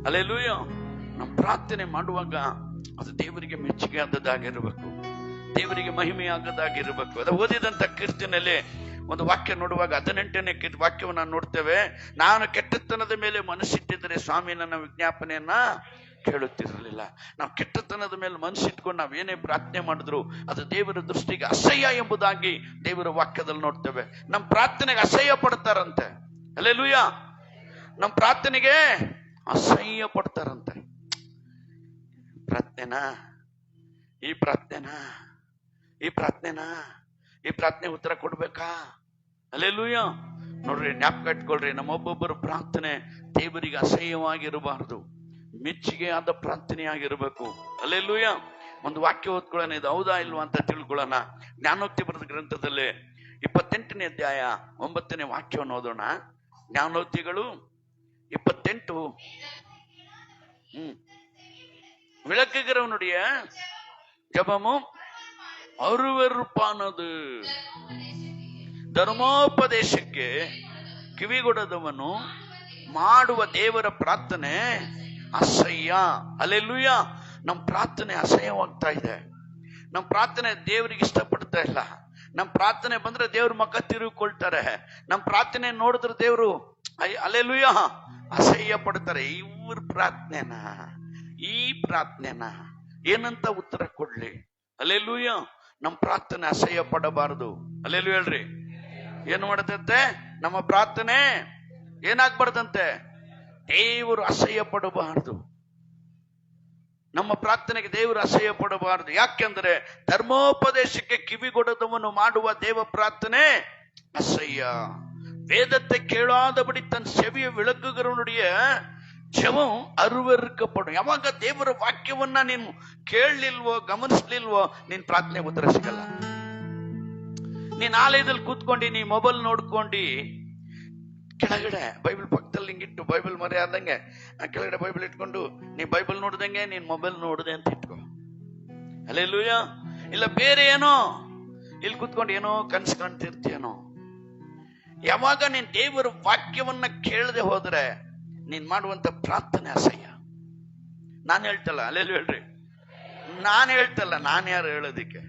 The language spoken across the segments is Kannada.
ಹಲ್ಲೆಲೂಯಾ. ನಾವು ಪ್ರಾರ್ಥನೆ ಮಾಡುವಾಗ ಅದು ದೇವರಿಗೆ ಮೆಚ್ಚುಗೆ ಆದದ್ದಾಗಿರಬೇಕು, ದೇವರಿಗೆ ಮಹಿಮೆ ಆಗದಾಗಿರ್ಬೇಕು. ಅದು ಓದಿದಂತ ಕೀರ್ತನೆಯಲ್ಲಿ ಒಂದು ವಾಕ್ಯ ನೋಡುವಾಗ 18ನೇ ವಾಕ್ಯವನ್ನು ನೋಡ್ತೇವೆ. ನಾನು ಕೆಟ್ಟತನದ ಮೇಲೆ ಮನಸ್ಸಿಟ್ಟಿದ್ದರೆ ಸ್ವಾಮಿ ನನ್ನ ವಿಜ್ಞಾಪನೆಯನ್ನ ಕೇಳುತ್ತಿರಲಿಲ್ಲ. ನಾವು ಕೆಟ್ಟತನದ ಮೇಲೆ ಮನಸ್ಸಿಟ್ಕೊಂಡು ನಾವೇನೇ ಪ್ರಾರ್ಥನೆ ಮಾಡಿದ್ರು ಅದು ದೇವರ ದೃಷ್ಟಿಗೆ ಅಸಹ್ಯ ಎಂಬುದಾಗಿ ದೇವರ ವಾಕ್ಯದಲ್ಲಿ ನೋಡ್ತೇವೆ. ನಮ್ಮ ಪ್ರಾರ್ಥನೆಗೆ ಅಸಹ್ಯ ಪಡ್ತಾರಂತೆ. ಹಲ್ಲೆಲೂಯಾ. ನಮ್ಮ ಪ್ರಾರ್ಥನೆಗೆ ಅಸಹ್ಯ ಪಡ್ತಾರಂತೆ. ಪ್ರಾರ್ಥನೆನಾ ಈ ಪ್ರಾರ್ಥನೆ ಉತ್ತರ ಕೊಡ್ಬೇಕಾ? ಹಲ್ಲೆಲೂಯಾ. ನೋಡ್ರಿ, ಜ್ಞಾಪಕ ಇಟ್ಕೊಳ್ರಿ, ನಮ್ಮೊಬ್ಬೊಬ್ಬರ ಪ್ರಾರ್ಥನೆ ದೇವರಿಗೆ ಅಸಹ್ಯವಾಗಿರಬಾರದು, ಮೆಚ್ಚುಗೆ ಆದ ಪ್ರಾರ್ಥನೆ ಆಗಿರಬೇಕು. ಹಲ್ಲೆಲೂಯಾ. ಒಂದು ವಾಕ್ಯ ಓದ್ಕೊಳ್ಳೋಣ, ಇದು ಹೌದಾ ಇಲ್ವಾ ಅಂತ ತಿಳ್ಕೊಳ್ಳೋಣ. ಜ್ಞಾನೋಕ್ತಿ ಬರೆದ ಗ್ರಂಥದಲ್ಲಿ 28ನೇ ಅಧ್ಯಾಯ 9ನೇ ವಾಕ್ಯವನ್ನು ಓದೋಣ. ಜ್ಞಾನೋಕ್ತಿಗಳು 28. விளக்குகிறவனுடைய ஜபமும் ಅರುವೆರುಪಾನದು. ಧರ್ಮೋಪದೇಶಕ್ಕೆ ಕಿವಿಗೊಡದವನು ಮಾಡುವ ದೇವರ ಪ್ರಾರ್ಥನೆ ಅಸಹ್ಯ. ಹಲ್ಲೆಲೂಯಾ. ನಮ್ಮ ಪ್ರಾರ್ಥನೆ ಅಸಹ್ಯವಾಗ್ತಾ ಇದೆ. ನಮ್ಮ ಪ್ರಾರ್ಥನೆ ದೇವರಿಗೆ ಇಷ್ಟಪಡ್ತಾ ಇಲ್ಲ. ನಮ್ಮ ಪ್ರಾರ್ಥನೆ ಬಂದ್ರೆ ದೇವ್ರ ಮುಖ ತಿರುಗಿಕೊಳ್ತಾರೆ. ನಮ್ಮ ಪ್ರಾರ್ಥನೆ ನೋಡಿದ್ರೆ ದೇವರು ಹಲ್ಲೆಲೂಯಾ ಅಸಹ್ಯ ಪಡ್ತಾರೆ. ಇವ್ರ ಈ ಪ್ರಾರ್ಥನೆನ ಏನಂತ ಉತ್ತರ ಕೊಡ್ಲಿ? ಹಲ್ಲೆಲೂಯಾ. ನಮ್ಮ ಪ್ರಾರ್ಥನೆ ಅಸಹ್ಯ ಪಡಬಾರದು. ಹಲ್ಲೆಲೂಯಾ ಹೇಳ್ರಿ. ಏನು ಮಾಡದಂತೆ? ನಮ್ಮ ಪ್ರಾರ್ಥನೆ ಏನಾಗ್ಬಾರ್ದಂತೆ? ದೇವರು ಅಸಹ್ಯ ಪಡಬಾರದು. ನಮ್ಮ ಪ್ರಾರ್ಥನೆಗೆ ದೇವರು ಅಸಹ್ಯ ಪಡಬಾರದು. ಯಾಕೆಂದ್ರೆ ಧರ್ಮೋಪದೇಶಕ್ಕೆ ಕಿವಿಗೊಡದವನು ಮಾಡುವ ದೇವ ಪ್ರಾರ್ಥನೆ ಅಸಹ್ಯ. வேதத்தை கேளாதபடி தன் செவியை விளக்குகிறவனுடைய ಜಪವು ಅರುವೆರುಕಪಡು. ಯಾವಾಗ ದೇವರ ವಾಕ್ಯವನ್ನ ನೀನು ಕೇಳಲಿಲ್ವೋ, ಗಮನಿಸ್ಲಿಲ್ವೋ, ನಿನ್ ಪ್ರಾರ್ಥನೆ ಉತ್ತರ ಸಿಗಲ್ಲ. ನೀನ್ ಆಲಯದಲ್ಲಿ ಕೂತ್ಕೊಂಡು ನೀ ಮೊಬೈಲ್ ನೋಡ್ಕೊಂಡು ಕೆಳಗಡೆ ಬೈಬಲ್ ಪಕ್ಕದಲ್ಲಿ ಹಿಂಗಿಟ್ಟು ಬೈಬಲ್ ಮರೆ ಆದಂಗೆ ಕೆಳಗಡೆ ಬೈಬಲ್ ಇಟ್ಕೊಂಡು ನೀ ಬೈಬಲ್ ನೋಡ್ದಂಗೆ ನೀನ್ ಮೊಬೈಲ್ ನೋಡಿದೆ ಅಂತ ಇಟ್ಕೋ. ಹಲ್ಲೆಲೂಯಾ. ಇಲ್ಲ ಬೇರೆ ಏನೋ ಇಲ್ಲಿ ಕೂತ್ಕೊಂಡು ಏನೋ ಕನ್ಸು ಕಾಣ್ತಿರ್ತೀಯನೋ. ಯಾವಾಗ ನೀನ್ ದೇವರ ವಾಕ್ಯವನ್ನ ಕೇಳದೆ ಹೋದ್ರೆ ನೀನ್ ಮಾಡುವಂತ ಪ್ರಾರ್ಥನೆ ಅಸಹ್ಯ. ನಾನು ಹೇಳ್ತಲ್ಲ, ಅಲ್ಲೆಲ್ಲೂ ಹೇಳ್ರಿ, ನಾನು ಹೇಳ್ತಲ್ಲ, ನಾನು ಯಾರು ಹೇಳೋದಿಕ್ಕೆ?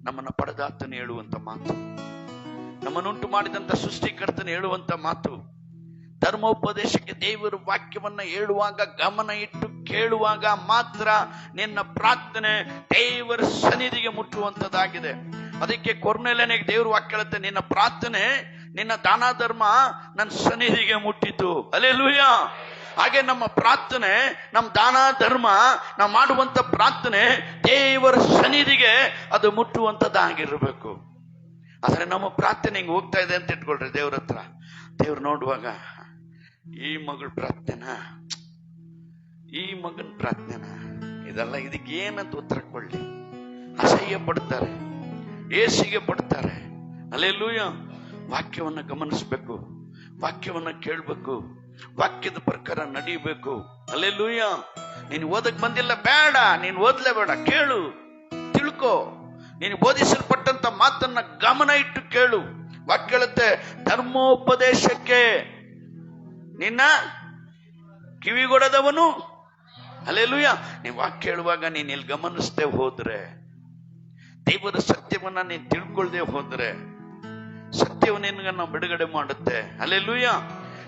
ನಮ್ಮನ್ನ ಪಡೆದಾತನ ಹೇಳುವಂತ ಮಾತು, ನಮ್ಮನ್ನುಂಟು ಮಾಡಿದಂತ ಸೃಷ್ಟಿಕರ್ತನ ಹೇಳುವಂತ ಮಾತು. ಧರ್ಮೋಪದೇಶಕ್ಕೆ ದೇವರ ವಾಕ್ಯವನ್ನ ಹೇಳುವಾಗ ಗಮನ ಇಟ್ಟು ಕೇಳುವಾಗ ಮಾತ್ರ ನಿನ್ನ ಪ್ರಾರ್ಥನೆ ದೇವರ ಸನ್ನಿಧಿಗೆ ಮುಟ್ಟುವಂತದ್ದಾಗಿದೆ. ಅದಕ್ಕೆ ಕೊರ್ನೆಲ್ಯನಿಗೆ ದೇವ್ರ ವಾಕ್ಯ ಹೇಳುತ್ತೆ, ನಿನ್ನ ಪ್ರಾರ್ಥನೆ, ನಿನ್ನ ದಾನ ಧರ್ಮ ನನ್ನ ಸನ್ನಿಧಿಗೆ ಮುಟ್ಟಿತು. ಹಲ್ಲೆಲೂಯಾ. ಹಾಗೆ ನಮ್ಮ ಪ್ರಾರ್ಥನೆ, ನಮ್ಮ ದಾನ ಧರ್ಮ, ನಾವು ಮಾಡುವಂತ ಪ್ರಾರ್ಥನೆ ದೇವರ ಸನ್ನಿಧಿಗೆ ಅದು ಮುಟ್ಟುವಂತದ್ದಾಗಿರ್ಬೇಕು. ಆದ್ರೆ ನಮ್ಮ ಪ್ರಾರ್ಥನೆ ಹಿಂಗೆ ಹೋಗ್ತಾ ಇದೆ ಅಂತ ಇಟ್ಕೊಳ್ರಿ ದೇವ್ರ ಹತ್ರ. ದೇವ್ರು ನೋಡುವಾಗ ಈ ಮಗಳ ಪ್ರಾರ್ಥನೆನಾ, ಈ ಮಗನ ಪ್ರಾರ್ಥನೆನಾ, ಇದೆಲ್ಲ ಇದಕ್ಕೆ ಏನಂತ ಉತ್ತರ ಕೊಡ್ಲಿ? ಅಸಹ್ಯ ಪಡ್ತಾರೆ, ಏಸಿಗೆ ಪಡ್ತಾರೆ. ಹಲ್ಲೆಲೂಯಾ. ವಾಕ್ಯವನ್ನ ಗಮನಿಸ್ಬೇಕು, ವಾಕ್ಯವನ್ನ ಕೇಳ್ಬೇಕು, ವಾಕ್ಯದ ಪ್ರಕಾರ ನಡೀಬೇಕು. ಹಲ್ಲೆಲೂಯಾ. ನೀನು ಓದಕ್ ಬಂದಿಲ್ಲ, ಬೇಡ, ನೀನು ಓದ್ಲೇ ಬೇಡ, ಕೇಳು, ತಿಳ್ಕೋ. ನೀನು ಬೋಧಿಸಲ್ಪಟ್ಟಂತ ಮಾತನ್ನ ಗಮನ ಇಟ್ಟು ಕೇಳು. ವಾಕ್ಯ ಹೇಳುತ್ತೆ, ಧರ್ಮೋಪದೇಶಕ್ಕೆ ನಿನ್ನ ಕಿವಿಗೊಡದವನು. ಹಲ್ಲೆಲೂಯಾ. ನೀವು ವಾಕ್ಯ ಹೇಳುವಾಗ ನೀನ್ ಇಲ್ಲಿ ಗಮನಿಸದೆ ಹೋದ್ರೆ, ದೇವರ ಸತ್ಯವನ್ನ ನೀನ್ ತಿಳ್ಕೊಳ್ದೆ ಹೋದ್ರೆ, ಸತ್ಯವು ನಿನ್ನ ಬಿಡುಗಡೆ ಮಾಡುತ್ತೆ. ಹಲ್ಲೆಲೂಯಾ.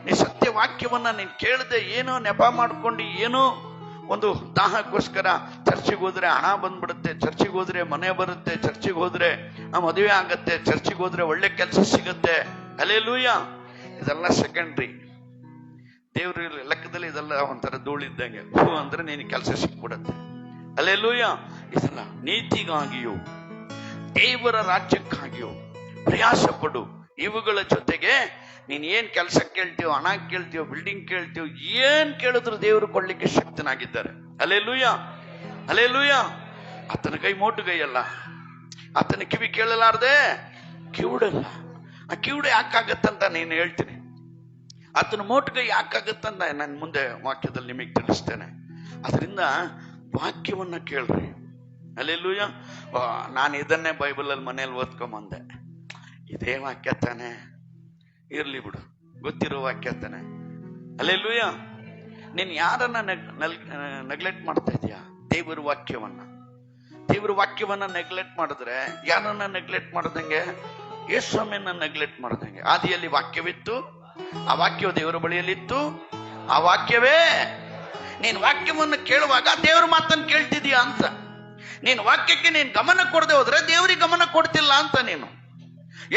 ನೀ ಸತ್ಯ ವಾಕ್ಯವನ್ನ ನೀನ್ ಕೇಳದೆ ಏನೋ ನೆಪ ಮಾಡ್ಕೊಂಡು ಏನೋ ಒಂದು ದಾಹಕ್ಕೋಸ್ಕರ ಚರ್ಚಿಗೆ ಹೋದ್ರೆ ಹಣ ಬಂದ್ಬಿಡುತ್ತೆ, ಚರ್ಚಿಗೆ ಹೋದ್ರೆ ಮನೆ ಬರುತ್ತೆ, ಚರ್ಚಿಗೆ ಹೋದ್ರೆ ಮದುವೆ ಆಗತ್ತೆ, ಚರ್ಚಿಗೆ ಹೋದ್ರೆ ಒಳ್ಳೆ ಕೆಲಸ ಸಿಗುತ್ತೆ. ಹಲ್ಲೆಲೂಯಾ. ಇದೆಲ್ಲ ಸೆಕೆಂಡ್ರಿ. ದೇವ್ರ ಲೆಕ್ಕದಲ್ಲಿ ಇದೆಲ್ಲ ಒಂಥರ ಧೂಳಿದ್ದಂಗೆ. ಹೂ ಅಂದ್ರೆ ನೀನು ಕೆಲಸ ಸಿಕ್ಬಿಡತ್ತೆ. ಹಲ್ಲೆಲೂಯಾ. ಇದೆಲ್ಲ ನೀತಿಗಾಗಿಯೂ ದೇವರ ರಾಜ್ಯಕ್ಕಾಗಿಯೂ ಪ್ರಯಾಸ ಪಡು. ಇವುಗಳ ಜೊತೆಗೆ ನೀನ್ ಏನ್ ಕೆಲಸ ಕೇಳ್ತೀವೋ, ಹಣ ಕೇಳ್ತೀವೋ, ಬಿಲ್ಡಿಂಗ್ ಕೇಳ್ತೀವೋ, ಏನ್ ಕೇಳಿದ್ರು ದೇವರು ಕೊಡ್ಲಿಕ್ಕೆ ಶಕ್ತನಾಗಿದ್ದಾರೆ. ಹಲ್ಲೆಲೂಯಾ. ಹಲ್ಲೆಲೂಯಾ. ಆತನ ಕೈ ಮೋಟು ಕೈ ಅಲ್ಲ, ಆತನ ಕಿವಿ ಕೇಳಲಾರ್ದೆ ಕಿವುಡಲ್ಲ. ಆ ಕಿವುಡು ಯಾಕಾಗತ್ತಂತ ನೀನು ಹೇಳ್ತೀನಿ. ಆತನ ಮೋಟು ಕೈ ಯಾಕಾಗತ್ತಂತ ನಾನು ಮುಂದೆ ವಾಕ್ಯದಲ್ಲಿ ನಿಮಗೆ ತಿಳಿಸ್ತೇನೆ. ಅದರಿಂದ ವಾಕ್ಯವನ್ನ ಕೇಳ್ರಿ. ಹಲ್ಲೆಲೂಯಾ. ನಾನು ಇದನ್ನೇ ಬೈಬಲಲ್ಲಿ ಮನೇಲಿ ಓದ್ಕೊಂಬಂದೆ. ಇದೇ ವಾಕ್ಯ ತಾನೆ, ಇರ್ಲಿ ಬಿಡು, ಗೊತ್ತಿರೋ ವಾಕ್ಯ ತಾನೆ. ಹಲ್ಲೆಲೂಯಾ. ನೀನ್ ಯಾರನ್ನ ನೆಗ್ಲೆಕ್ಟ್ ಮಾಡ್ತಾ ಇದೀಯಾ? ದೇವರ ವಾಕ್ಯವನ್ನ ನೆಗ್ಲೆಕ್ಟ್ ಮಾಡಿದ್ರೆ ಯಾರನ್ನ ನೆಗ್ಲೆಕ್ಟ್ ಮಾಡ್ದಂಗೆ? ಯೇಸು ಸ್ವಾಮಿಯನ್ನ ನೆಗ್ಲೆಕ್ಟ್ ಮಾಡ್ದಂಗೆ. ಆದಿಯಲ್ಲಿ ವಾಕ್ಯವಿತ್ತು, ಆ ವಾಕ್ಯವು ದೇವರ ಬಳಿಯಲ್ಲಿತ್ತು, ಆ ವಾಕ್ಯವೇ. ನೀನ್ ವಾಕ್ಯವನ್ನು ಕೇಳುವಾಗ ದೇವ್ರ ಮಾತನ್ನು ಕೇಳ್ತಿದೀಯಾ ಅಂತ. ನೀನ್ ವಾಕ್ಯಕ್ಕೆ ನೀನ್ ಗಮನ ಕೊಡದೆ ಹೋದ್ರೆ ದೇವರಿಗೆ ಗಮನ ಕೊಡ್ತಿಲ್ಲ ಅಂತ. ನೀನು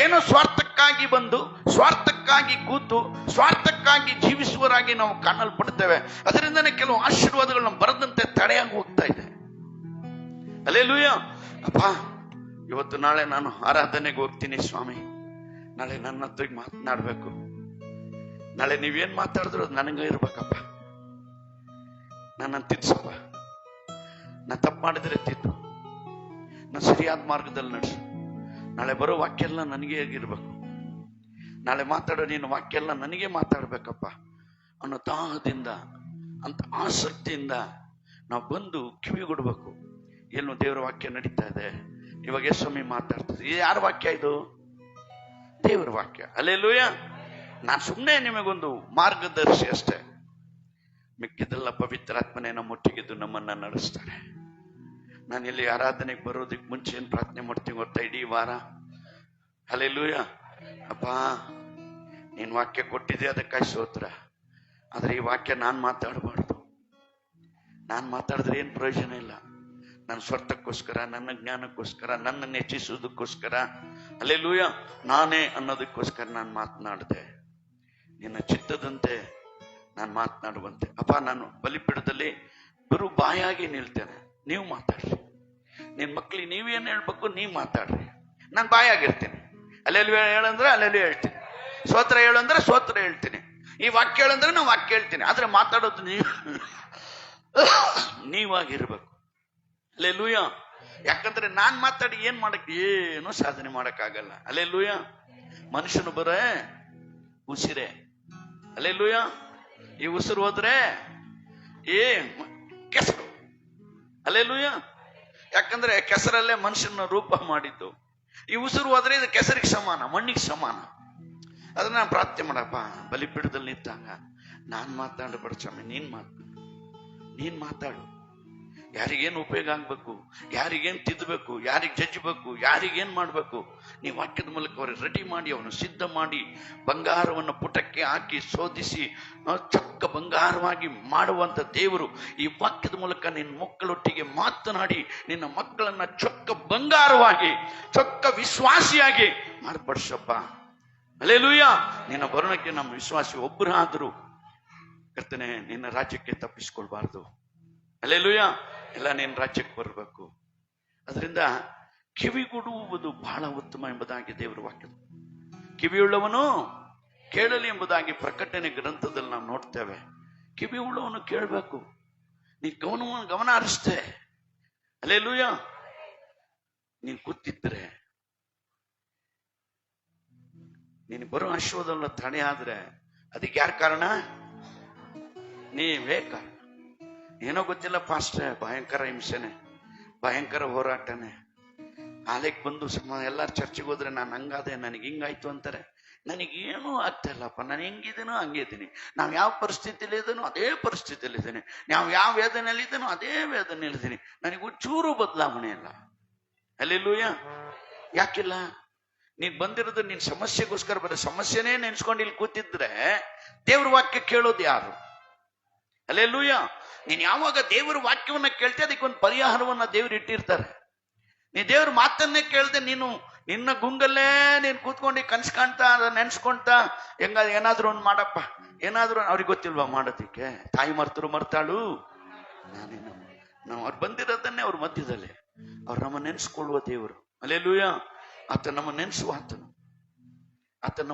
ಏನೋ ಸ್ವಾರ್ಥಕ್ಕಾಗಿ ಬಂದು, ಸ್ವಾರ್ಥಕ್ಕಾಗಿ ಕೂತು, ಸ್ವಾರ್ಥಕ್ಕಾಗಿ ಜೀವಿಸುವರಾಗಿ ನಾವು ಕಾಣಲ್ಪಡ್ತೇವೆ. ಅದರಿಂದನೇ ಕೆಲವು ಆಶೀರ್ವಾದಗಳು ನಮ್ಮ ಬರದಂತೆ ತಡೆಯಾಗಿ ಹೋಗ್ತಾ ಇದೆ. ಹಲ್ಲೆಲೂಯಾ. ಅಪ್ಪ, ಇವತ್ತು ನಾಳೆ ನಾನು ಆರಾಧನೆಗೆ ಹೋಗ್ತೀನಿ ಸ್ವಾಮಿ, ನಾಳೆ ನನ್ನ ಹತ್ರ ಮಾತನಾಡ್ಬೇಕು. ನಾಳೆ ನೀವೇನ್ ಮಾತಾಡಿದ್ರು ಅದು ನನಗೆ ಇರ್ಬೇಕಪ್ಪ. ನನ್ನ ತಿದ್ಸಪ್ಪ. ನಾ ತಪ್ಪು ಮಾಡಿದ್ರೆ ತಿದ್ದು, ನಾ ಸರಿಯಾದ ಮಾರ್ಗದಲ್ಲಿ ನಡೆಸು. ನಾಳೆ ಬರೋ ವಾಕ್ಯ ಎಲ್ಲ ನನಗೆ ಆಗಿರ್ಬೇಕು. ನಾಳೆ ಮಾತಾಡೋ ನೀನು ವಾಕ್ಯ ಎಲ್ಲ ನನಗೆ ಮಾತಾಡ್ಬೇಕಪ್ಪ ಅನ್ನೋ ದಾಹದಿಂದ, ಅಂತ ಆಸಕ್ತಿಯಿಂದ ನಾವು ಬಂದು ಕಿವಿಗೊಡ್ಬೇಕು. ಏನು ದೇವರ ವಾಕ್ಯ ನಡೀತಾ ಇದೆ. ಇವಾಗ ಯೇಸುಸ್ವಾಮಿ ಮಾತಾಡ್ತದೆ. ಇದು ಯಾರ ವಾಕ್ಯ? ಇದು ದೇವರ ವಾಕ್ಯ. ಹಲ್ಲೆಲೂಯಾ. ನಾನು ಸುಮ್ಮನೆ ನಿಮಗೊಂದು ಮಾರ್ಗದರ್ಶಿ ಅಷ್ಟೇ. ಮಿಕ್ಕಿದೆಲ್ಲ ಪವಿತ್ರಾತ್ಮನೇ ನಮ್ಮೊಟ್ಟಿಗಿದ್ದು ನಮ್ಮನ್ನ ನಡೆಸ್ತಾರೆ. ನಾನು ಇಲ್ಲಿ ಆರಾಧನೆಗೆ ಬರೋದಕ್ಕೆ ಮುಂಚೆ ಏನ್ ಪ್ರಾರ್ಥನೆ ಮಾಡ್ತೀನಿ ಗೊತ್ತಾ? ಇಡೀ ವಾರ ಹಲ್ಲೆಲೂಯಾ, ಅಪ್ಪ ನೀನ್ ವಾಕ್ಯ ಕೊಟ್ಟಿದ್ದೆ, ಅದಕ್ಕಾಗಿ ಸ್ತೋತ್ರ. ಆದ್ರೆ ಈ ವಾಕ್ಯ ನಾನ್ ಮಾತಾಡಬಾರ್ದು. ನಾನ್ ಮಾತಾಡಿದ್ರೆ ಏನ್ ಪ್ರಯೋಜನ ಇಲ್ಲ. ನನ್ನ ಸ್ವಾರ್ಥಕ್ಕೋಸ್ಕರ, ನನ್ನ ಜ್ಞಾನಕ್ಕೋಸ್ಕರ, ನನ್ನನ್ನು ಹೆಚ್ಚಿಸುವುದಕ್ಕೋಸ್ಕರ, ಹಲ್ಲೆಲೂಯಾ, ನಾನೇ ಅನ್ನೋದಕ್ಕೋಸ್ಕರ ನಾನು ಮಾತನಾಡಿದೆ. ನಿನ್ನ ಚಿತ್ತದಂತೆ ನಾನು ಮಾತನಾಡುವಂತೆ. ಅಪ್ಪ, ನಾನು ಬಲಿಪೀಠದಲ್ಲಿ ಬರು ಬಾಯಾಗಿ ನಿಲ್ತೇನೆ, ನೀವು ಮಾತಾಡ್ರಿ. ನಿನ್ ಮಕ್ಳಿಗೆ ನೀವೇನು ಹೇಳ್ಬೇಕು, ನೀವು ಮಾತಾಡ್ರಿ. ನಾನು ಬಾಯಾಗಿರ್ತೀನಿ. ಹಲ್ಲೆಲೂಯಾ ಹೇಳಂದ್ರೆ ಹಲ್ಲೆಲೂಯಾ ಹೇಳ್ತೀನಿ, ಸ್ತೋತ್ರ ಹೇಳಂದ್ರೆ ಸ್ತೋತ್ರ ಹೇಳ್ತೀನಿ, ಈ ವಾಕ್ಯ ಹೇಳಂದ್ರೆ ನಾವು ವಾಕ್ಯ ಹೇಳ್ತೀನಿ. ಆದ್ರೆ ಮಾತಾಡೋದು ನೀವಾಗಿರ್ಬೇಕು. ಹಲ್ಲೆಲೂಯಾ. ಯಾಕಂದ್ರೆ ನಾನ್ ಮಾತಾಡಿ ಏನ್ ಮಾಡಕ್, ಏನು ಸಾಧನೆ ಮಾಡಕ್ಕಾಗಲ್ಲ. ಹಲ್ಲೆಲೂಯಾ. ಮನುಷ್ಯನು ಬರೇ ಉಸಿರೇ. ಹಲ್ಲೆಲೂಯಾ. ಈ ಉಸಿರು ಹೋದ್ರೆ ಕೆಸರು. ಹಲ್ಲೆಲೂಯಾ. ಯಾಕಂದ್ರೆ ಕೆಸರಲ್ಲೇ ಮನುಷ್ಯನ ರೂಪ ಮಾಡಿದ್ದು. ಈ ಉಸಿರು ಹೋದ್ರೆ ಇದು ಕೆಸರಿಗೆ ಸಮಾನ, ಮಣ್ಣಿಗೆ ಸಮಾನ. ಅದನ್ನ ನಾನು ಪ್ರಾರ್ಥನೆ ಮಾಡಪ್ಪ, ಬಲಿಪೀಠದಲ್ಲಿ ನಿಂತಾಗ ನಾನ್ ಮಾತಾಡಬೇಡ ಸ್ವಾಮಿ, ನೀನ್ ಮಾತಾಡು. ಯಾರಿಗೇನು ಉಪಯೋಗ ಆಗ್ಬೇಕು, ಯಾರಿಗೇನು ತಿದ್ದಬೇಕು, ಯಾರಿಗೆ ಜಜ್ಬೇಕು, ಯಾರಿಗೇನ್ ಮಾಡ್ಬೇಕು, ನೀವು ವಾಕ್ಯದ ಮೂಲಕ ಅವ್ರಿಗೆ ರೆಡಿ ಮಾಡಿ, ಅವನು ಸಿದ್ಧ ಮಾಡಿ, ಬಂಗಾರವನ್ನು ಪುಟಕ್ಕೆ ಹಾಕಿ ಶೋಧಿಸಿ ಚೊಕ್ಕ ಬಂಗಾರವಾಗಿ ಮಾಡುವಂತ ದೇವರು ಈ ವಾಕ್ಯದ ಮೂಲಕ ನಿನ್ನ ಮಕ್ಕಳೊಟ್ಟಿಗೆ ಮಾತನಾಡಿ ನಿನ್ನ ಮಕ್ಕಳನ್ನ ಚೊಕ್ಕ ಬಂಗಾರವಾಗಿ, ಚೊಕ್ಕ ವಿಶ್ವಾಸಿಯಾಗಿ ಮಾರ್ಪಡಿಸಪ್ಪ. ಹಲ್ಲೆಲೂಯಾ. ನಿನ್ನ ಬರೋಣಕ್ಕೆ ನಮ್ಮ ವಿಶ್ವಾಸಿ ಒಬ್ಬರಾದರೂ ಕರ್ತನೆ ನಿನ್ನ ರಾಜ್ಯಕ್ಕೆ ತಪ್ಪಿಸ್ಕೊಳ್ಬಾರ್ದು. ಹಲ್ಲೆಲೂಯಾ. ಎಲ್ಲ ನಿನ್ನ ರಾಜ್ಯಕ್ಕೆ ಬರಬೇಕು. ಅದರಿಂದ ಕಿವಿಗೊಡುವುದು ಬಹಳ ಉತ್ತಮ ಎಂಬುದಾಗಿ ದೇವರ ವಾಕ್ಯದ. ಕಿವಿಯುಳ್ಳವನು ಕೇಳಲಿ ಎಂಬುದಾಗಿ ಪ್ರಕಟಣೆ ಗ್ರಂಥದಲ್ಲಿ ನಾವು ನೋಡ್ತೇವೆ. ಕಿವಿಯುಳ್ಳವನು ಕೇಳಬೇಕು. ನೀ ಗಮನ ಹರಿಸ್ತೆ. ಹಲ್ಲೆಲೂಯಾ. ನೀನ್ ಕೂತಿದ್ರೆ ನೀನು ಬರೋ ಆಶೀರ್ವಾದ ತಡೆ ಆದ್ರೆ ಅದಕ್ಕೆ ಯಾರ ಕಾರಣ? ನೀವೇ ಕಾರಣ. ಏನೋ ಗೊತ್ತಿಲ್ಲ ಪಾಸ್ಟ್ರೆ, ಭಯಂಕರ ಹಿಂಸೆನೆ, ಭಯಂಕರ ಹೋರಾಟನೆ. ಆಲೆಕ್ ಬಂದು ಎಲ್ಲಾರು ಚರ್ಚೆಗೆ ಹೋದ್ರೆ ನಾನು ಹಂಗಾದೆ, ನನಗೆ ಹಿಂಗಾಯ್ತು ಅಂತಾರೆ. ನನಗೇನೂ ಆಗ್ತಾ ಇಲ್ಲಪ್ಪ, ನಾನು ಹೆಂಗಿದ್ದೀನೋ ಹಂಗಿದ್ದೀನಿ. ನಾವು ಯಾವ ಪರಿಸ್ಥಿತಿಯಲ್ಲಿ ಇದ್ದೀನೋ ಅದೇ ಪರಿಸ್ಥಿತಿಯಲ್ಲಿ ಇದ್ದೀನಿ. ನಾವು ಯಾವ ವೇದನೆಯಲ್ಲಿ ಇದ್ದೀನೋ ಅದೇ ವೇದನೆಯಲ್ಲಿ ಇದ್ದೀನಿ. ನನಗೆ ಒಂಚೂರು ಬದಲಾವಣೆ ಇಲ್ಲ. ಹಲ್ಲೆಲೂಯಾ. ಯಾಕಿಲ್ಲ? ನೀನ್ ಬಂದಿರೋದು ನಿನ್ ಸಮಸ್ಯೆಗೋಸ್ಕರ ಬರೋ ಸಮಸ್ಯೆನೇ ನೆನ್ಸ್ಕೊಂಡು ಇಲ್ಲಿ ಕೂತಿದ್ರೆ ದೇವ್ರ ವಾಕ್ಯ ಕೇಳೋದು ಯಾರು? ಹಲ್ಲೆಲೂಯಾ. ನೀನ್ ಯಾವಾಗ ದೇವರ ವಾಕ್ಯವನ್ನ ಕೇಳ್ತೆ ಅದಕ್ಕೊಂದು ಪರಿಹಾರವನ್ನ ದೇವ್ರು ಇಟ್ಟಿರ್ತಾರೆ. ನೀ ದೇವ್ರ ಮಾತನ್ನೇ ಕೇಳ್ದೆ ನೀನು ನಿನ್ನ ಗುಂಗಲ್ಲೇ ನೀನ್ ಕೂತ್ಕೊಂಡು ಕನ್ಸ್ ಕಾಣ್ತಾ ನೆನ್ಸ್ಕೊಂತ ಏನಾದ್ರು ಒಂದು ಮಾಡಪ್ಪ, ಏನಾದ್ರು ಅವ್ರಿಗೆ ಗೊತ್ತಿಲ್ವಾ ಮಾಡೋದಿಕ್ಕೆ? ತಾಯಿ ಮರ್ತಾಳು. ನಾವು ಅವ್ರು ಬಂದಿರೋದನ್ನೇ ಅವ್ರ ಮಧ್ಯದಲ್ಲಿ ಅವ್ರು ನಮ್ಮ ನೆನ್ಸ್ಕೊಳ್ಳುವ ದೇವರು. ಹಲ್ಲೆಲೂಯಾ. ಆತ ನಮ್ಮ ನೆನ್ಸುವ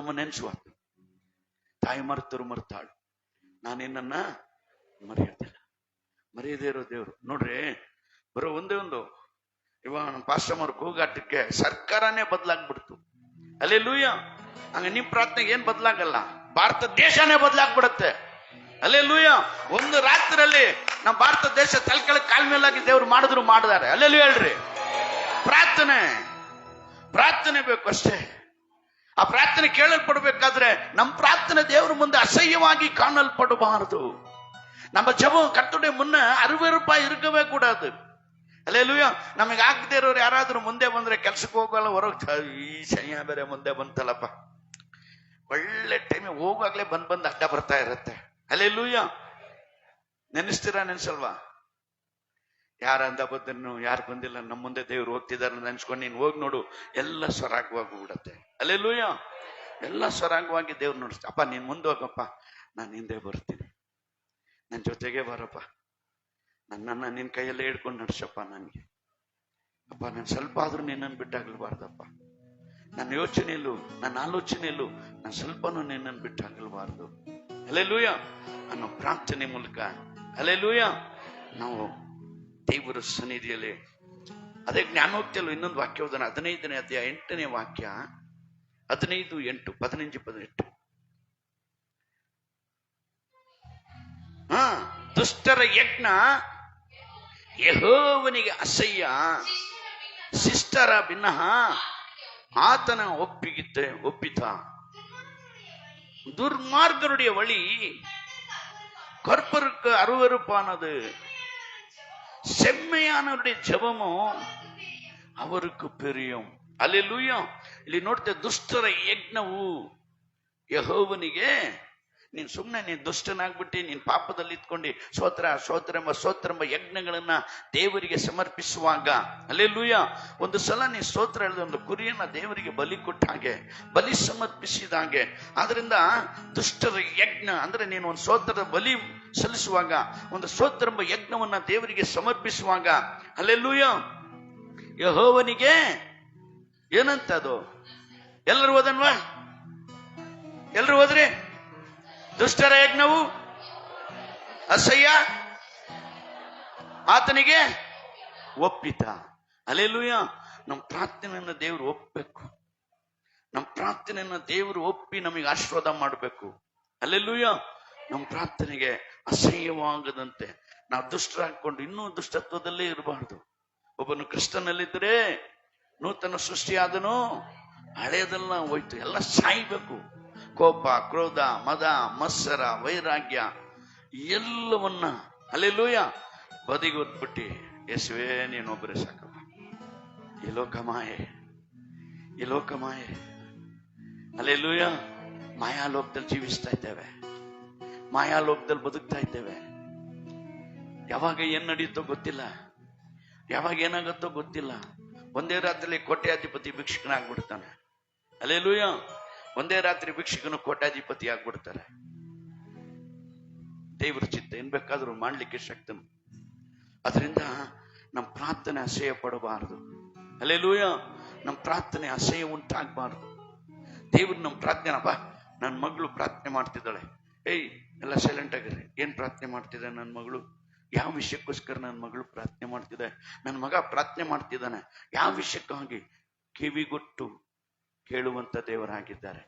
ತಾಯಿ ಮರ್ತಾಳು. ನಾನಿನ್ನ ಮರೆಯದೇ ಇರೋ ದೇವ್ರು. ನೋಡ್ರಿ, ಬರೋ ಒಂದೇ ಒಂದು ಇವಾಗ ನಮ್ಮ ಪಾಸ್ಟರ್ ಕೂಗಾಟಕ್ಕೆ ಸರ್ಕಾರನೇ ಬದಲಾಗ್ಬಿಡ್ತು. ಹಲ್ಲೆಲೂಯಾ. ಹಂಗ ನಿಮ್ ಪ್ರಾರ್ಥನೆಗೆ ಏನ್ ಬದಲಾಗಲ್ಲ, ಭಾರತ ದೇಶನೇ ಬದಲಾಗ್ಬಿಡತ್ತೆ. ಹಲ್ಲೆಲೂಯಾ. ಒಂದು ರಾತ್ರಿಯಲ್ಲಿ ನಮ್ಮ ಭಾರತ ದೇಶ ತಲೆಕೆಳಗೆ ಕಾಲ್ ಮೇಲಾಗಿ ದೇವ್ರು ಮಾಡಿದಾರೆ. ಹಲ್ಲೆಲೂಯಾ ಹೇಳ್ರಿ. ಪ್ರಾರ್ಥನೆ ಬೇಕು ಅಷ್ಟೇ. ಆ ಪ್ರಾರ್ಥನೆ ಕೇಳಲ್ಪಡ್ಬೇಕಾದ್ರೆ ನಮ್ಮ ಪ್ರಾರ್ಥನೆ ದೇವ್ರ ಮುಂದೆ ಅಸಹ್ಯವಾಗಿ ಕಾಣಲ್ಪಡಬಾರದು. நம்ம ஜெபம் கர்த்தருடைய முன்ன அருவருப்பா இருக்கவே கூடாது. அல்லேலூயா. ನಮಗೆ ಆಗದೆ ಇರೋರು ಯಾರಾದ್ರೂ ಮುಂದೆ ಬಂದ್ರೆ ಕೆಲ್ಸಕ್ಕೆ ಹೋಗಲ್ಲ, ಹೊರಗೆ ಈ ಶನಿಯ ಬೇರೆ ಮುಂದೆ ಬಂತಲ್ಲಪ್ಪ, ಒಳ್ಳೆ ಟೈಮ್ ಹೋಗಾಗ್ಲೇ ಬಂದ್ ಅಡ್ಡ ಬರ್ತಾ ಇರತ್ತೆ. அல்லேலூயா. ನೆನೆಸ್ತೀರಾ ನೆನ್ಸಲ್ವಾ? ಯಾರ ಅಂದ ಬಂದ್ರು ಯಾರು ಬಂದಿಲ್ಲ, ನಮ್ಮ ಮುಂದೆ ದೇವ್ರು ಹೋಗ್ತಿದಾರ ನೆನ್ಸ್ಕೊಂಡು ನೀನ್ ಹೋಗಿ ನೋಡು, ಎಲ್ಲ ಸರಾಗವಾಗಿ ಬಿಡತ್ತೆ. அல்லேலூயா. ಎಲ್ಲ ಸರಾಗವಾಗಿ ದೇವ್ರು ನೋಡಿಸ್ತಾ, ಅಪ್ಪ ನೀನ್ ಮುಂದೆ ಹೋಗಪ್ಪ, ನಾನು ಹಿಂದೆ ಬರ್ತೀನಿ, ನನ್ನ ಜೊತೆಗೆ ಬರಪ್ಪ, ನನ್ನನ್ನ ನಿನ್ ಕೈಯಲ್ಲೇ ಹಿಡ್ಕೊಂಡು ನಡ್ಸಪ್ಪ, ನನಗೆ ಅಪ್ಪ ನಾನು ಸ್ವಲ್ಪ ಆದ್ರೂ ನಿನ್ನನ್ನು ಬಿಟ್ಟಾಗಲ್ಬಾರ್ದಪ್ಪ, ನನ್ನ ಯೋಚನೆಯಲ್ಲೂ ನನ್ನ ಆಲೋಚನೆಯಲ್ಲೂ ನಾನು ಸ್ವಲ್ಪನೂ ನಿನ್ನನ್ನು ಬಿಟ್ಟಾಗಲ್ಬಾರ್ದು. அல்லேலூயா. ಅನ್ನೋ ಪ್ರಾರ್ಥನೆ ಮೂಲಕ அல்லேலೂயா ನಾವು ದೇವರ ಸನ್ನಿಧಿಯಲ್ಲಿ, ಅದೇ ಜ್ಞಾನೋಕ್ತಿಯಲ್ಲೂ ಇನ್ನೊಂದು ವಾಕ್ಯ ಓದೋಣ. 15ನೇ ಅಧ್ಯಾಯ 8ನೇ ವಾಕ್ಯ, 15, 8, 15, 18. ದುಷ್ಟರ ಯಜ್ಞ ಯೆಹೋವನಿಗೆ ಅಸಹ್ಯ, ಶಿಷ್ಟರ ಭಿನ್ನಃ ಆತನ ஒப்பித்த. துர்மார்கருடைய வழி கற்பருக்கு அருவருப்பானது, செம்மையானவருடைய ஜெபமும் அவருக்கு பிரியம். அல்லேಲೂಯಾ. ಇಲ್ಲಿ ನೋಡ್ತೇವೆ, ದುಷ್ಟರ ಯಜ್ಞವು ಯೆಹೋವನಿಗೆ, ನೀನ್ ಸುಮ್ಮನೆ ನೀನ್ ದುಷ್ಟನಾಗ್ಬಿಟ್ಟು ನೀನ್ ಪಾಪದಲ್ಲಿ ಇತ್ಕೊಂಡು ಸ್ತೋತ್ರ ಯಜ್ಞಗಳನ್ನ ದೇವರಿಗೆ ಸಮರ್ಪಿಸುವಾಗ, அல்லேலூಯಾ, ಒಂದು ಸಲ ನೀ ಸ್ತೋತ್ರ ಹೇಳಿದ ಒಂದು ಕುರಿಯನ್ನ ದೇವರಿಗೆ ಬಲಿ ಕೊಟ್ಟ ಹಾಗೆ, ಬಲಿ ಸಮರ್ಪಿಸಿದ ಹಾಗೆ. ಆದ್ರಿಂದ ದುಷ್ಟರ ಯಜ್ಞ ಅಂದ್ರೆ ನೀನು ಒಂದು ಸ್ತೋತ್ರದ ಬಲಿ ಸಲ್ಲಿಸುವಾಗ, ಒಂದು ಸ್ತೋತ್ರ ಯಜ್ಞವನ್ನ ದೇವರಿಗೆ ಸಮರ್ಪಿಸುವಾಗ, அல்லேலூಯಾ, ಯೆಹೋವನಿಗೆ ಏನಂತದು? ಎಲ್ಲರೂ ಓದನ್ವಾ? ಎಲ್ಲರೂ ಓದ್ರಿ. ದುಷ್ಟರ ಯಜ್ಞವು ಅಸಹ್ಯ, ಆತನಿಗೆ ಒಪ್ಪಿತ. அல்லேலூಯಾ. ನಮ್ಮ ಪ್ರಾರ್ಥನೆಯನ್ನ ದೇವರು ಒಪ್ಪಬೇಕು. ನಮ್ಮ ಪ್ರಾರ್ಥನೆಯನ್ನ ದೇವರು ಒಪ್ಪಿ ನಮಗೆ ಆಶೀರ್ವಾದ ಮಾಡಬೇಕು. அல்லேலூಯಾ. ನಮ್ಮ ಪ್ರಾರ್ಥನೆಗೆ ಅಸಹ್ಯವಾಗದಂತೆ ನಾವು ದುಷ್ಟರಾಗ್ಕೊಂಡು ಇನ್ನೂ ದುಷ್ಟತ್ವದಲ್ಲೇ ಇರಬಾರ್ದು. ಒಬ್ಬನು ಕ್ರಿಸ್ತನಲ್ಲಿದ್ದರೆ ನೂತನ ಸೃಷ್ಟಿಯಾದನು, ಹಳೆಯದೆಲ್ಲ ಹೋಯ್ತು, ಎಲ್ಲ ಸಾಯ್ಬೇಕು. ಕೋಪ, ಕ್ರೋಧ, ಮದ, ಮತ್ಸರ, ವೈರಾಗ್ಯ ಎಲ್ಲವನ್ನ அல்லேலூಯಾ ಬದಿಗೊತ್ಬಿಟ್ಟು, ಯೇಸುವೇ ನೀನೊಬ್ಬರೇ ಸಾಕಪ್ಪ, ಈ ಲೋಕ ಮಾಯೆ அல்லேலூಯಾ. ಮಾಯಾಲೋಕದಲ್ಲಿ ಜೀವಿಸ್ತಾ ಇದ್ದೇವೆ, ಮಾಯಾಲೋಕದಲ್ಲಿ ಬದುಕ್ತಾ ಇದ್ದೇವೆ. ಯಾವಾಗ ಏನ್ ನಡೆಯುತ್ತೋ ಗೊತ್ತಿಲ್ಲ, ಯಾವಾಗ ಏನಾಗುತ್ತೋ ಗೊತ್ತಿಲ್ಲ. ಒಂದೇ ರಾತ್ರಿ ಕೋಟ್ಯಾಧಿಪತಿ ಭಿಕ್ಷುಕನಾಗ್ಬಿಡ್ತಾನೆ. அல்லேலூಯಾ. ಒಂದೇ ರಾತ್ರಿ ಭಿಕ್ಷುಕನು ಕೋಟ್ಯಾಧಿಪತಿ ಆಗ್ಬಿಡ್ತಾರೆ. ದೇವರ ಚಿತ್ತ ಏನ್ ಬೇಕಾದ್ರೂ ಮಾಡ್ಲಿಕ್ಕೆ ಶಕ್ತನು. ಅದರಿಂದ ನಮ್ಮ ಪ್ರಾರ್ಥನೆ ಅಸಹ್ಯ ಪಡಬಾರದು. அல்லேலூಯಾ. ನಮ್ಮ ಪ್ರಾರ್ಥನೆ ಅಸಹ್ಯ ಉಂಟಾಗಬಾರದು. ದೇವ್ರು ನಮ್ಮ ಪ್ರಾರ್ಥನೆ, ಬಾ ನನ್ನ ಮಗಳು ಪ್ರಾರ್ಥನೆ ಮಾಡ್ತಿದ್ದಾಳೆ, ಏಯ್ ಎಲ್ಲ ಸೈಲೆಂಟ್ ಆಗಿರಿ. ಏನ್ ಪ್ರಾರ್ಥನೆ ಮಾಡ್ತಿದ್ದೆ ನನ್ನ ಮಗಳು? ಯಾವ ವಿಷಯಕ್ಕೋಸ್ಕರ ನನ್ನ ಮಗಳು ಪ್ರಾರ್ಥನೆ ಮಾಡ್ತಿದ್ದೆ? ನನ್ನ ಮಗ ಪ್ರಾರ್ಥನೆ ಮಾಡ್ತಿದ್ದಾನೆ, ಯಾವ ವಿಷಯಕ್ಕಾಗಿ? ಕಿವಿಗೊಟ್ಟು ಕೇಳುವಂತ ದೇವರಾಗಿದ್ದಾರೆ.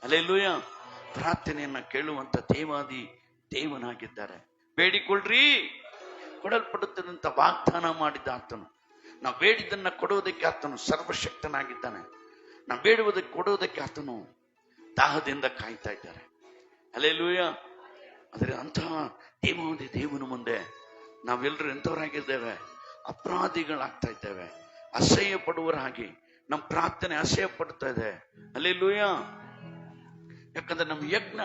அல்லேலூಯಾ. ಪ್ರಾರ್ಥನೆಯನ್ನ ಕೇಳುವಂತ ದೇವಾದಿ ದೇವನಾಗಿದ್ದಾರೆ. ಬೇಡಿಕೊಳ್ಳ್ರಿ ಕೊಡಲ್ಪಡುತ್ತದಂತ ವಾಗ್ದಾನ ಮಾಡಿದ ಆತನು. ನಾವು ಬೇಡಿದ್ದನ್ನ ಕೊಡುವುದಕ್ಕೆ ಆತನು ಸರ್ವಶಕ್ತನಾಗಿದ್ದಾನೆ. ನಾವು ಬೇಡುವುದಕ್ಕೆ ಕೊಡುವುದಕ್ಕೆ ಆತನು ದಾಹದಿಂದ ಕಾಯ್ತಾ ಇದ್ದಾರೆ. அல்லேலூಯಾ. ಆದರೆ ಅಂತಹ ದೇವಾದಿ ದೇವನ ಮುಂದೆ ನಾವೆಲ್ಲರೂ ಎಂಥವರಾಗಿದ್ದೇವೆ? ಅಪರಾಧಿಗಳಾಗ್ತಾ ಇದ್ದೇವೆ, ಅಸಹ್ಯ ಪಡುವರಾಗಿ. ನಮ್ಮ ಪ್ರಾರ್ಥನೆ ಅಸಹ್ಯ ಪಡ್ತಾ ಇದೆ. அல்லேலூಯಾ. ಯಾಕಂದ್ರೆ ನಮ್ಮ ಯಜ್ಞ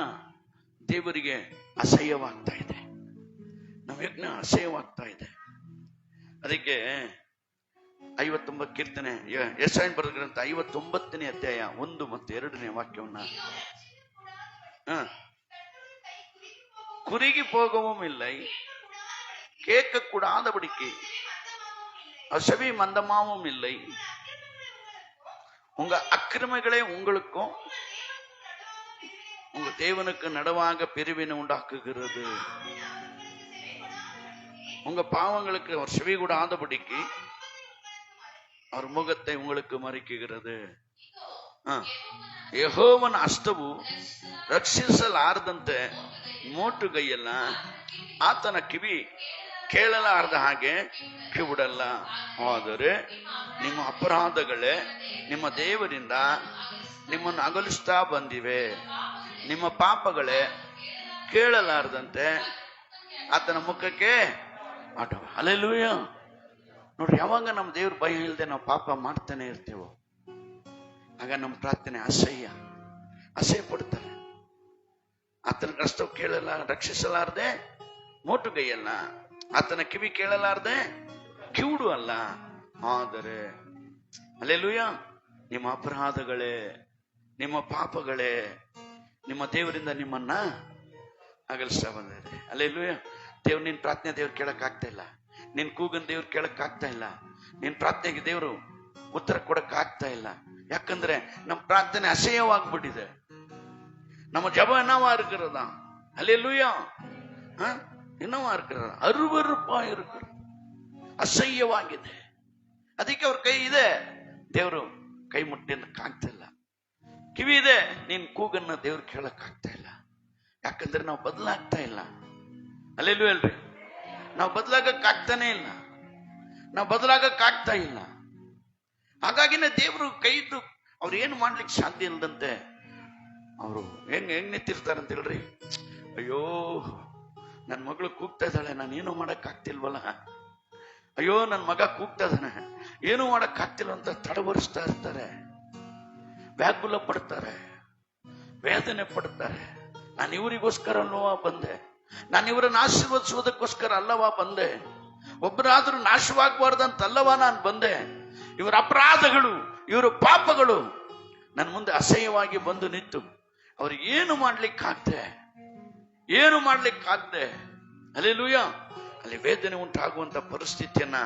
ದೇವರಿಗೆ ಅಸಹ್ಯವಾಗ್ತಾ ಇದೆ, ನಮ್ಮ ಯಜ್ಞ ಅಸಹ್ಯವಾಗ್ತಾ ಇದೆ. ಅದಕ್ಕೆ 59 ಕೀರ್ತನೆ, ಯೆಶಾಯನ ಬರೆದ ಗ್ರಂಥ 59ನೇ ಅಧ್ಯಾಯ 1 ಮತ್ತು 2ನೇ ವಾಕ್ಯವನ್ನ, குறுகி போகவும் இல்லை, கேட்க கூடாதபடிக்கு செவி மந்தமாவும் இல்லை, உங்க அக்கிரமைகளை உங்களுக்கும் உங்க தேவனுக்கு நடுவாக பிரிவினை உண்டாக்குகிறது. உங்க பாவங்களுக்கு அவர் செவி கூடாதபடிக்கு அவர் முகத்தை உங்களுக்கு ಮರೆಯುகிறது. ಯೆಹೋವನ ಹಸ್ತವು ರಕ್ಷಿಸಲಾರದಂತೆ ಮೋಟುಗೈಯಲ್ಲ, ಆತನ ಕಿವಿ ಕೇಳಲಾರದ ಹಾಗೆ ಕಿವುಡಲ್ಲ. ಆದರೆ ನಿಮ್ಮ ಅಪರಾಧಗಳೇ ನಿಮ್ಮ ದೇವರಿಂದ ನಿಮ್ಮನ್ನು ಅಗಲಿಸ್ತಾ ಬಂದಿವೆ. ನಿಮ್ಮ ಪಾಪಗಳೇ ಕೇಳಲಾರದಂತೆ ಆತನ ಮುಖಕ್ಕೆ ಆಟೋ. ಹಲ್ಲೆಲೂಯಾ. ನೋಡ್ರಿ, ಯಾವಾಗ ನಮ್ಮ ದೇವ್ರ ಭಯ ಇಲ್ಲದೆ ನಾವು ಪಾಪ ಮಾಡ್ತಾನೆ ಇರ್ತೇವೋ ಆಗ ನಮ್ಮ ಪ್ರಾರ್ಥನೆ ಅಸಹ್ಯ ಪಡ್ತಾರೆ. ಆತನ ಕಷ್ಟ ಕೇಳಲ್ಲ, ರಕ್ಷಿಸಲಾರದೆ ಮೋಟುಗೈಯಲ್ಲ, ಆತನ ಕಿವಿ ಕೇಳಲಾರದೆ ಕಿವುಡು ಅಲ್ಲ. ಆದರೆ ಹಲ್ಲೆಲೂಯಾ, ನಿಮ್ಮ ಅಪರಾಧಗಳೇ, ನಿಮ್ಮ ಪಾಪಗಳೇ ನಿಮ್ಮ ದೇವರಿಂದ ನಿಮ್ಮನ್ನ ಅಗಲಿಸ್ತಾ ಬಂದಿದೆ. ಹಲ್ಲೆಲೂಯಾ. ದೇವ್ರು ನಿನ್ ಪ್ರಾರ್ಥನೆ ದೇವ್ರು ಕೇಳಕ್ ಆಗ್ತಾ ಇಲ್ಲ, ನಿನ್ ಕೂಗನ್ ದೇವ್ರು ಕೇಳಕ್ ಆಗ್ತಾ ಇಲ್ಲ, ನಿನ್ ಪ್ರಾರ್ಥನೆಗೆ ದೇವ್ರು ಉತ್ತರ ಕೊಡಕ್ ಆಗ್ತಾ ಇಲ್ಲ. ಯಾಕಂದ್ರೆ ನಮ್ಮ ಪ್ರಾರ್ಥನೆ ಅಸಹ್ಯವಾಗ್ಬಿಟ್ಟಿದೆ. நம்ம ஜபம் என்னவா இருக்கிறதா? அல்லேலூயா. என்னவா இருக்கிறதா? ಅರುವರುಪಾ இருக்கிறது, ಅಸಹ್ಯವಾಗಿದೆ. ಅದಕ್ಕೆ ಅವ್ರ ಕೈ ಇದೆ, ದೇವರು ಕೈ ಮುಟ್ಟಕ್ಕೆ ಆಗ್ತಾ ಇಲ್ಲ. ಕಿವಿ ಇದೆ, ನಿನ್ ಕೂಗನ್ನ ದೇವ್ರು ಕೇಳಕ್ ಆಗ್ತಾ ಇಲ್ಲ. ಯಾಕಂದ್ರೆ ನಾವು ಬದಲಾಗ್ತಾ ಇಲ್ಲ. ಅಲ್ಲೇಲೂ ಅಲ್ರಿ, ನಾವು ಬದಲಾಗಕ್ ಆಗ್ತಾನೆ ಇಲ್ಲ, ನಾವು ಬದಲಾಗಕ್ ಆಗ್ತಾ ಇಲ್ಲ. ಹಾಗಾಗಿನೇ ದೇವರು ಕೈದು ಅವ್ರು ಏನು ಮಾಡ್ಲಿಕ್ಕೆ ಸಾಧ್ಯ ಇಲ್ಲದಂತೆ ಅವರು ಹೆಂಗ್ ನಿಂತಿರ್ತಾರಂತ ಹೇಳ್ರಿ. ಅಯ್ಯೋ, ನನ್ನ ಮಗಳು ಕೂಗ್ತಾ ಇದ್ದಾಳೆ, ನಾನು ಏನೂ ಮಾಡಕ್ ಆಗ್ತಿಲ್ವಲ್ಲ, ಅಯ್ಯೋ ನನ್ನ ಮಗ ಕೂಗ್ತಾ ಇದ್ದಾನೆ, ಏನೂ ಮಾಡಕ್ ಆಗ್ತಿಲ್ಲ ಅಂತ ತಡವರಿಸ್ತಾ ಇರ್ತಾರೆ, ವ್ಯಾಕುಲ ಪಡ್ತಾರೆ, ವೇದನೆ ಪಡ್ತಾರೆ. ನಾನು ಇವರಿಗೋಸ್ಕರ ಅಲ್ಲವಾ ಬಂದೆ, ನಾನು ಇವರನ್ನು ಆಶೀರ್ವದಿಸುವುದಕ್ಕೋಸ್ಕರ ಅಲ್ಲವಾ ಬಂದೆ, ಒಬ್ಬರಾದ್ರೂ ನಾಶವಾಗಬಾರ್ದಂತಲ್ಲವಾ ನಾನು ಬಂದೆ. ಇವರ ಅಪರಾಧಗಳು, ಇವರ ಪಾಪಗಳು ನನ್ನ ಮುಂದೆ ಅಸಹ್ಯವಾಗಿ ಬಂದು ನಿಂತು ಅವ್ರಿಗೆ ಏನು ಮಾಡ್ಲಿಕ್ಕಾಗ್ದೆ. ಹಲ್ಲೆಲೂಯಾ. ಅಲ್ಲಿ ವೇದನೆ ಉಂಟಾಗುವಂತ ಪರಿಸ್ಥಿತಿಯನ್ನ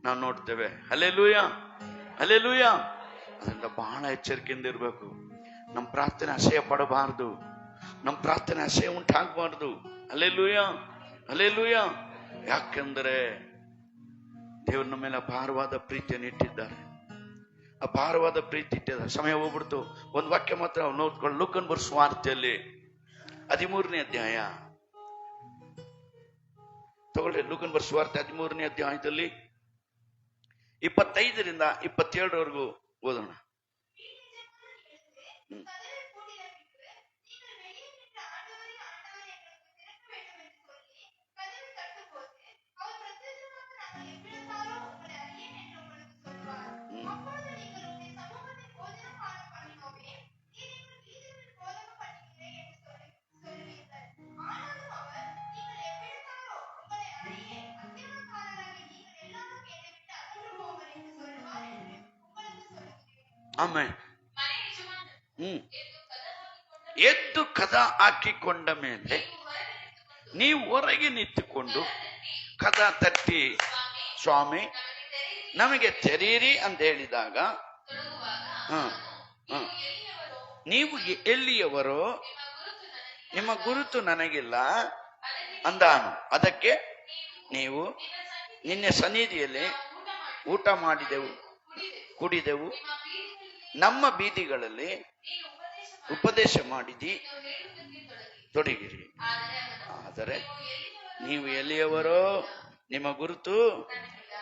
ನಾವು ನೋಡ್ತೇವೆ. ಹಲ್ಲೆಲೂಯಾ. ಅದರಿಂದ ಬಹಳ ಎಚ್ಚರಿಕೆಯಿಂದ ಇರಬೇಕು. ನಮ್ಮ ಪ್ರಾರ್ಥನೆ ಅಸಹ್ಯ ಪಡಬಾರದು, ನಮ್ಮ ಪ್ರಾರ್ಥನೆ ಅಸಹ್ಯ ಉಂಟಾಗಬಾರ್ದು. ಹಲ್ಲೆಲೂಯಾ. ಯಾಕೆಂದರೆ ದೇವ್ರ ನಮ್ಮ ಮೇಲೆ ಅಪಾರವಾದ ಪ್ರೀತಿಯನ್ನು ಇಟ್ಟಿದ್ದಾರೆ, ಅಪಾರವಾದ ಪ್ರೀತಿ ಇಟ್ಟಿದ್ದಾರೆ. ಸಮಯ ಹೋಗ್ಬಿಡ್ತು, ಒಂದು ವಾಕ್ಯ ಮಾತ್ರ ನೋಡ್ಕೊಂಡು ಲೂಕನ್ ಬರೆದ ಸುವಾರ್ತೆಯಲ್ಲಿ 13ನೇ ಅಧ್ಯಾಯ ತಗೊಳ್ರಿ. ಲೂಕನ್ ಬರೆದ ಸುವಾರ್ತೆ 13ನೇ ಅಧ್ಯಾಯದಲ್ಲಿ 25ರಿಂದ 27ರವರೆಗೂ ಓದೋಣ. ಆಮೇಲೆ ಎದ್ದು ಕದ ಹಾಕಿಕೊಂಡ ಮೇಲೆ ನೀವು ಹೊರಗೆ ನಿಂತುಕೊಂಡು ಕದ ತಟ್ಟಿ, ಸ್ವಾಮಿ ನಮಗೆ ತೆರೀರಿ ಅಂತ ಹೇಳಿದಾಗ, ನೀವು ಎಲ್ಲಿಯವರೋ, ನಿಮ್ಮ ಗುರುತು ನನಗಿಲ್ಲ ಅಂದಾನು. ಅದಕ್ಕೆ ನೀವು ನಿನ್ನೆ ಸನ್ನಿಧಿಯಲ್ಲಿ ಊಟ ಮಾಡಿದೆವು, ಕುಡಿದೆವು, ನಮ್ಮ ಬೀದಿಗಳಲ್ಲಿ ಉಪದೇಶ ಮಾಡಿದಿ ತೊಡಗಿರಿ. ಆದರೆ ನೀವು ಎಲ್ಲಿಯವರೋ, ನಿಮ್ಮ ಗುರುತು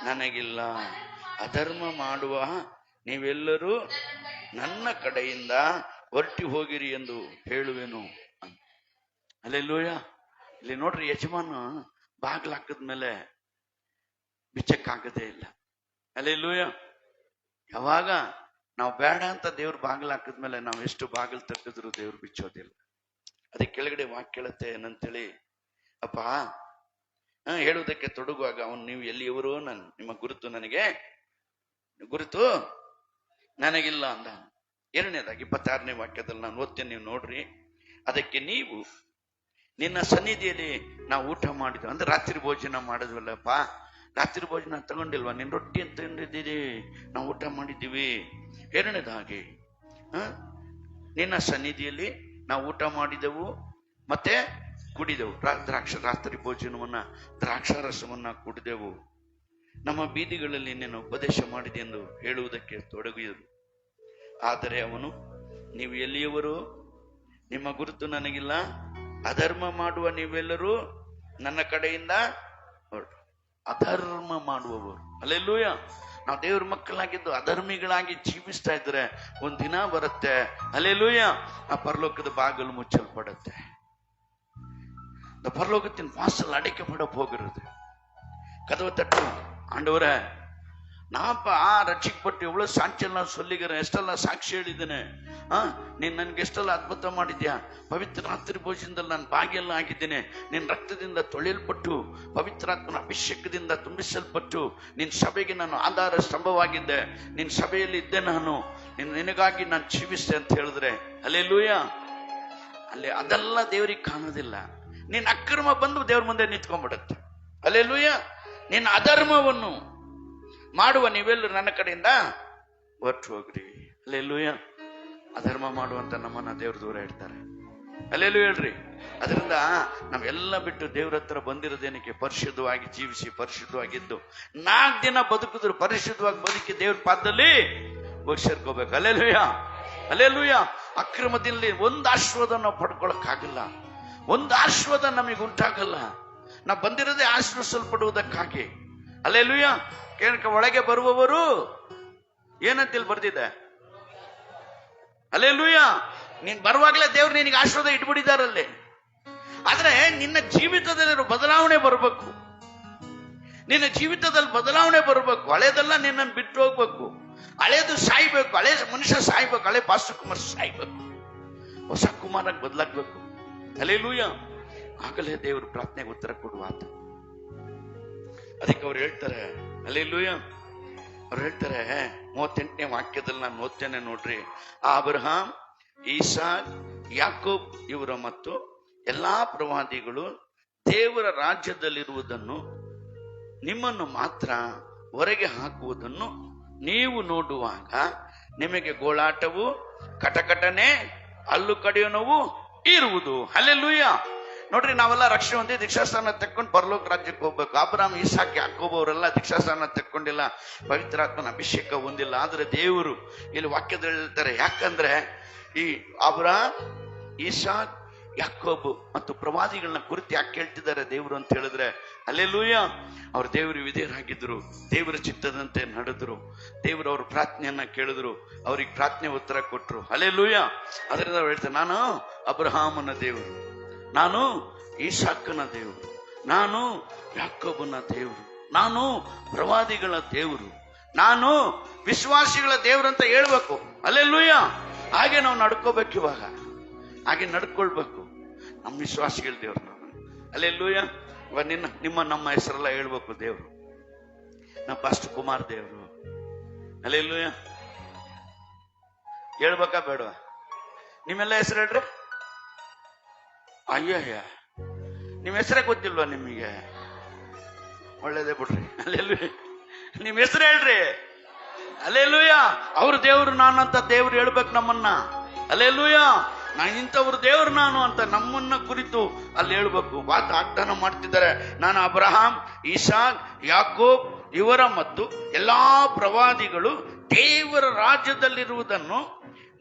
ನನಗಿಲ್ಲ. ಅಧರ್ಮ ಮಾಡುವ ನೀವೆಲ್ಲರೂ ನನ್ನ ಕಡೆಯಿಂದ ಹೊರಟಿ ಹೋಗಿರಿ ಎಂದು ಹೇಳುವೆನು. ಹಲ್ಲೆಲೂಯಾ. ಇಲ್ಲಿ ನೋಡ್ರಿ, ಯಜಮಾನ ಬಾಗಿಲು ಹಾಕಿದ್ಮೇಲೆ ಬಿಚ್ಚಕ್ಕಾಗದೇ ಇಲ್ಲ. ಹಲ್ಲೆಲೂಯಾ. ಯಾವಾಗ ನಾವು ಬೇಡ ಅಂತ ದೇವ್ರು ಬಾಗಿಲು ಹಾಕಿದ್ಮೇಲೆ ನಾವು ಎಷ್ಟು ಬಾಗಿಲು ತಕ್ಕಿದ್ರು ದೇವ್ರು ಬಿಚ್ಚೋದಿಲ್ಲ. ಅದಕ್ಕೆ ಕೆಳಗಡೆ ವಾಕ್ಯ ಕೇಳುತ್ತೆ ಏನಂತೇಳಿ, ಅಪ್ಪ ಹೇಳುವುದಕ್ಕೆ ತೊಡಗುವಾಗ ಅವನು ನೀವು ಎಲ್ಲಿಯವರು, ನಿಮ್ಮ ಗುರುತು ನನಗಿಲ್ಲ ಅಂದ. 2ನೇದಾಗಿ 26ನೇ ವಾಕ್ಯದಲ್ಲಿ ನಾನು ಓದ್ತೇನೆ, ನೀವು ನೋಡ್ರಿ. ಅದಕ್ಕೆ ನೀವು ನಿನ್ನ ಸನ್ನಿಧಿಯಲ್ಲಿ ನಾವು ಊಟ ಮಾಡಿದ್ವಿ, ಅಂದ್ರೆ ರಾತ್ರಿ ಭೋಜನ ಮಾಡಿದ್ವಲ್ಲಪ್ಪ, ರಾತ್ರಿ ಭೋಜನ ತಗೊಂಡಿಲ್ವಾ, ನಿನ್ನ ರೊಟ್ಟಿ ಅಂತ ತಿಂದಿದ್ದೀರಿ, ನಾವು ಊಟ ಮಾಡಿದ್ದೀವಿ. 2ನೇದಾಗಿ ನಿನ್ನ ಸನ್ನಿಧಿಯಲ್ಲಿ ನಾವು ಊಟ ಮಾಡಿದೆವು ಮತ್ತೆ ಕುಡಿದೆವು, ರಾತ್ರಿ ಭೋಜನವನ್ನ ದ್ರಾಕ್ಷಾರಸವನ್ನ ಕುಡಿದೆವು, ನಮ್ಮ ಬೀದಿಗಳಲ್ಲಿ ನಿನ್ನ ಉಪದೇಶ ಮಾಡಿದೆ ಎಂದು ಹೇಳುವುದಕ್ಕೆ ತೊಡಗಿದರು. ಆದರೆ ಅವನು, ನೀವು ಎಲ್ಲಿಯವರು, ನಿಮ್ಮ ಗುರುತು ನನಗಿಲ್ಲ, ಅಧರ್ಮ ಮಾಡುವ ನೀವೆಲ್ಲರೂ ನನ್ನ ಕಡೆಯಿಂದ ಹೊರಟು. ಅಧರ್ಮ ಮಾಡುವವರು. ಹಲ್ಲೆಲೂಯಾ. ನಾವು ದೇವ್ರ ಮಕ್ಕಳಾಗಿದ್ದು ಅಧರ್ಮಿಗಳಾಗಿ ಜೀವಿಸ್ತಾ ಇದ್ರೆ ಒಂದ್ ದಿನ ಬರುತ್ತೆ, ಹಲ್ಲೆಲೂಯಾ, ಆ ಪರಲೋಕದ ಬಾಗಿಲು ಮುಚ್ಚಲ್ಪಡುತ್ತೆ. இந்த பரலோகத்தின் வாசல் அடைக்கப்பட போகிறது. கதவை தட்டும். ஆண்டவரே, நான்ப்பா ರಕ್ಷಿಸಲ್ಪಟ್ಟು எவ்வளவு ಸಾಕ್ಷಿಯೆಲ್ಲ சொல்லிக்கிறேன், ಎಷ್ಟೆಲ್ಲ ಸಾಕ್ಷಿ ಹೇಳಿದ್ದೇನೆ. ನೀನ್ ನನ್ಗೆ ಎಷ್ಟೆಲ್ಲ ಅದ್ಭುತ ಮಾಡಿದ್ಯಾ. ಪವಿತ್ರ ರಾತ್ರಿ ಭೋಜನದಲ್ಲಿ ನಾನು ಭಾಗಿಯೆಲ್ಲ ಆಗಿದ್ದೇನೆ. ನಿನ್ನ ರಕ್ತದಿಂದ ತೊಳೆಯಲ್ಪಟ್ಟು ಪವಿತ್ರಾತ್ಮನ ಅಭಿಷೇಕದಿಂದ ತುಂಬಿಸಲ್ಪಟ್ಟು ನಿನ್ನ ಸಭೆಗೆ ನಾನು ಆಧಾರ ಸ್ತಂಭವಾಗಿದ್ದೆ. ನಿನ್ನ ಸಭೆಯಲ್ಲಿ ಇದ್ದೆ ನಾನು. ನಿನಗಾಗಿ ನಾನು ಜೀವಿಸಿದೆ ಅಂತ ಹೇಳಿದ್ರೆ ಹಲ್ಲೆಲೂಯ. ಅಲ್ಲಿ ಅದೆಲ್ಲ ದೇವರಿಗೆ ಕಾಣೋದಿಲ್ಲ. ನಿನ್ನ ಅಕ್ರಮ ಬಂದು ದೇವ್ರ ಮುಂದೆ ನಿಂತ್ಕೊಂಡ್ಬಿಡುತ್ತೆ. ಹಲ್ಲೆಲೂಯ. ನಿನ್ನ ಅಧರ್ಮವನ್ನು ಮಾಡುವ ನೀವೆಲ್ಲರೂ ನನ್ನ ಕಡೆಯಿಂದ ಹೊರಟು ಹೋಗ್ರಿ. ಹಲ್ಲೆಲೂಯ. ಅಧರ್ಮ ಮಾಡುವಂತ ನಮ್ಮನ್ನ ದೇವ್ರ ದೂರ ಇಡ್ತಾರೆ. ಹಲ್ಲೆಲೂಯ ಹೇಳ್ರಿ. ಅದರಿಂದ ನಾವೆಲ್ಲ ಬಿಟ್ಟು ದೇವ್ರ ಹತ್ರ ಬಂದಿರೋದೇನಕ್ಕೆ? ಪರಿಶುದ್ಧವಾಗಿ ಜೀವಿಸಿ ಪರಿಶುದ್ಧವಾಗಿದ್ದು 4 ದಿನ ಬದುಕಿದ್ರು ಪರಿಶುದ್ಧವಾಗಿ ಬದುಕಿ ದೇವ್ರ ಪಾದದಲ್ಲಿ ಹೋಗಿ ಸೇರ್ಕೋಬೇಕು. ಹಲ್ಲೆಲೂಯ. ಹಲ್ಲೆಲೂಯ. ಅಕ್ರಮದಲ್ಲಿ ಒಂದು ಆಶೀರ್ವಾದ ನಾವು ಪಡ್ಕೊಳಕ್ಕಾಗಲ್ಲ. ಒಂದು ಆಶೀರ್ವಾದ ನಮಗೆ ಉಂಟಾಗಲ್ಲ. ನಾವು ಬಂದಿರೋದೇ ಆಶೀರ್ವದಿಸಲ್ಪಡುವುದಕ್ಕಾಗಿ. ಹಲ್ಲೆಲೂಯ. ಒಳಗೆ ಬರುವವರು ಏನಂತೇಳಿ ಬರ್ದಿದೆ. ಹಲ್ಲೆಲೂಯ. ನೀನ್ ಬರುವಾಗಲೇ ದೇವ್ರು ನಿನಗೆ ಆಶೀರ್ವಾದ ಇಟ್ಬಿಟ್ಟಿದಾರಲ್ಲಿ. ಆದ್ರೆ ನಿನ್ನ ಜೀವಿತದಲ್ಲಿ ಬದಲಾವಣೆ ಬರಬೇಕು. ನಿನ್ನ ಜೀವಿತದಲ್ಲಿ ಬದಲಾವಣೆ ಬರಬೇಕು. ಹಳೇದೆಲ್ಲ ನಿನ್ನನ್ನು ಬಿಟ್ಟು ಹೋಗ್ಬೇಕು. ಹಳೇದು ಸಾಯ್ಬೇಕು. ಹಳೆ ಮನುಷ್ಯ ಸಾಯ್ಬೇಕು. ಹಳೆ ಪಾಸ್ಟರ್ ಕುಮಾರ್ ಸಾಯ್ಬೇಕು. ಹೊಸ ಕುಮಾರಾಗಿ ಬದಲಾಗ್ಬೇಕು. ಹಲ್ಲೆಲೂಯ. ಆಗಲೇ ದೇವರು ಪ್ರಾರ್ಥನೆಗೆ ಉತ್ತರ ಕೊಡುವಾತ. ಅದಕ್ಕೆ ಅವ್ರು ಹೇಳ್ತಾರೆ ಹಲ್ಲೆಲೂಯ. ಅವ್ರು ಹೇಳ್ತಾರೆ 38ನೇ ವಾಕ್ಯದಲ್ಲಿ ನಾನು ಓದ್ತೇನೆ ನೋಡ್ರಿ. ಅಬ್ರಹಾಂ, ಈಸಾಕ್, ಯಾಕೋಬ್ ಇವರ ಮತ್ತು ಎಲ್ಲಾ ಪ್ರವಾದಿಗಳು ದೇವರ ರಾಜ್ಯದಲ್ಲಿರುವುದನ್ನು, ನಿಮ್ಮನ್ನು ಮಾತ್ರ ಹೊರಗೆ ಹಾಕುವುದನ್ನು ನೀವು ನೋಡುವಾಗ ನಿಮಗೆ ಗೋಳಾಟವು, ಕಟಕಟನೆ, ಹಲ್ಲು ಕಡಿಯೋ ನೋವು ಇರುವುದು. ಹಲ್ಲೆಲೂಯ. ನೋಡ್ರಿ, ನಾವೆಲ್ಲ ರಕ್ಷಣೆ ಹೊಂದಿ ದೀಕ್ಷಾಸ್ಥಾನ ತೆಕ್ಕೊಂಡು ಪರಲೋಕ ರಾಜ್ಯಕ್ಕೆ ಹೋಗ್ಬೇಕು. ಅಬ್ರಹಾಂ, ಈಸಾಕ್, ಯಾಕೋಬ್ ಅವರೆಲ್ಲ ದೀಕ್ಷಾಸ್ಥಾನ ತೆಕ್ಕೊಂಡಿಲ್ಲ, ಪವಿತ್ರಾತ್ಮನ ಅಭಿಷೇಕ ಹೊಂದಿಲ್ಲ. ಆದ್ರೆ ದೇವರು ಇಲ್ಲಿ ವಾಕ್ಯದಲ್ಲಿ ಹೇಳ್ತಾರೆ. ಯಾಕಂದ್ರೆ ಈ ಅಬ್ರಹಾಂ, ಈಸಾಕ್, ಯಾಕೋಬ್ ಮತ್ತು ಪ್ರವಾದಿಗಳನ್ನ ಕುರಿತು ಯಾಕೆ ಹೇಳ್ತಿದ್ದಾರೆ ದೇವರು ಅಂತ ಹೇಳಿದ್ರೆ ಹಲ್ಲೆಲೂಯ. ಅವ್ರು ದೇವರು ವಿಧೇಯರಾಗಿದ್ರು, ದೇವರ ಚಿತ್ತದಂತೆ ನಡೆದ್ರು, ದೇವರು ಅವ್ರ ಪ್ರಾರ್ಥನೆಯನ್ನ ಕೇಳಿದ್ರು, ಅವ್ರಿಗೆ ಪ್ರಾರ್ಥನೆ ಉತ್ತರ ಕೊಟ್ರು. ಹಲ್ಲೆಲೂಯ. ಅದರಿಂದ ಅವ್ರು ಹೇಳ್ತಾರೆ, ನಾನು ಅಬ್ರಹಾಮನ ದೇವರು, ನಾನು ಈಸಾಕನ ದೇವರು, ನಾನು ಯಾಕೋಬನ ದೇವರು, ನಾನು ಪ್ರವಾದಿಗಳ ದೇವರು, ನಾನು ವಿಶ್ವಾಸಿಗಳ ದೇವರು ಅಂತ ಹೇಳ್ಬೇಕು. ಹಲ್ಲೆಲೂಯ. ಹಾಗೆ ನಾವು ನಡ್ಕೋಬೇಕು. ಇವಾಗ ಹಾಗೆ ನಡ್ಕೊಳ್ಬೇಕು. ನಮ್ಮ ವಿಶ್ವಾಸಿಗಳ ದೇವ್ರು ನಾವು. ಹಲ್ಲೆಲೂಯ. ಇವಾಗ ನಮ್ಮ ಹೆಸರೆಲ್ಲ ಹೇಳ್ಬೇಕು. ದೇವ್ರು ನಮ್ಮ ಪಾಸ್ಟರ್ ಕುಮಾರ್ ದೇವರು. ಹಲ್ಲೆಲೂಯ. ಹೇಳ್ಬೇಕಾ ಬೇಡವಾ? ನಿಮ್ಮೆಲ್ಲ ಹೆಸರು ಹೇಳ್ರಿ. ಅಯ್ಯಯ್ಯ, ನಿಮ್ ಹೆಸರೇ ಗೊತ್ತಿಲ್ವಾ ನಿಮಗೆ? ಒಳ್ಳೇದೇ ಬಿಡ್ರಿ. ಹಲ್ಲೆಲೂಯ. ನಿಮ್ ಹೆಸರು ಹೇಳ್ರಿ. ಹಲ್ಲೆಲೂಯ. ಅವ್ರ ದೇವ್ರು ನಾನು ಅಂತ ದೇವ್ರು ಹೇಳ್ಬೇಕು ನಮ್ಮನ್ನ. ಹಲ್ಲೆಲೂಯ. ನಾನು ಇಂಥವ್ರ ದೇವ್ರು ನಾನು ಅಂತ ನಮ್ಮನ್ನ ಕುರಿತು ಅಲ್ಲಿ ಹೇಳ್ಬೇಕು. ವಾಗ್ದಾನ ಮಾಡ್ತಿದ್ದಾರೆ. ನಾನು ಅಬ್ರಹಾಂ, ಈಸಾಕ್, ಯಾಕೋಬ್ ಇವರ ಮತ್ತು ಎಲ್ಲಾ ಪ್ರವಾದಿಗಳು ದೇವರ ರಾಜ್ಯದಲ್ಲಿರುವುದನ್ನು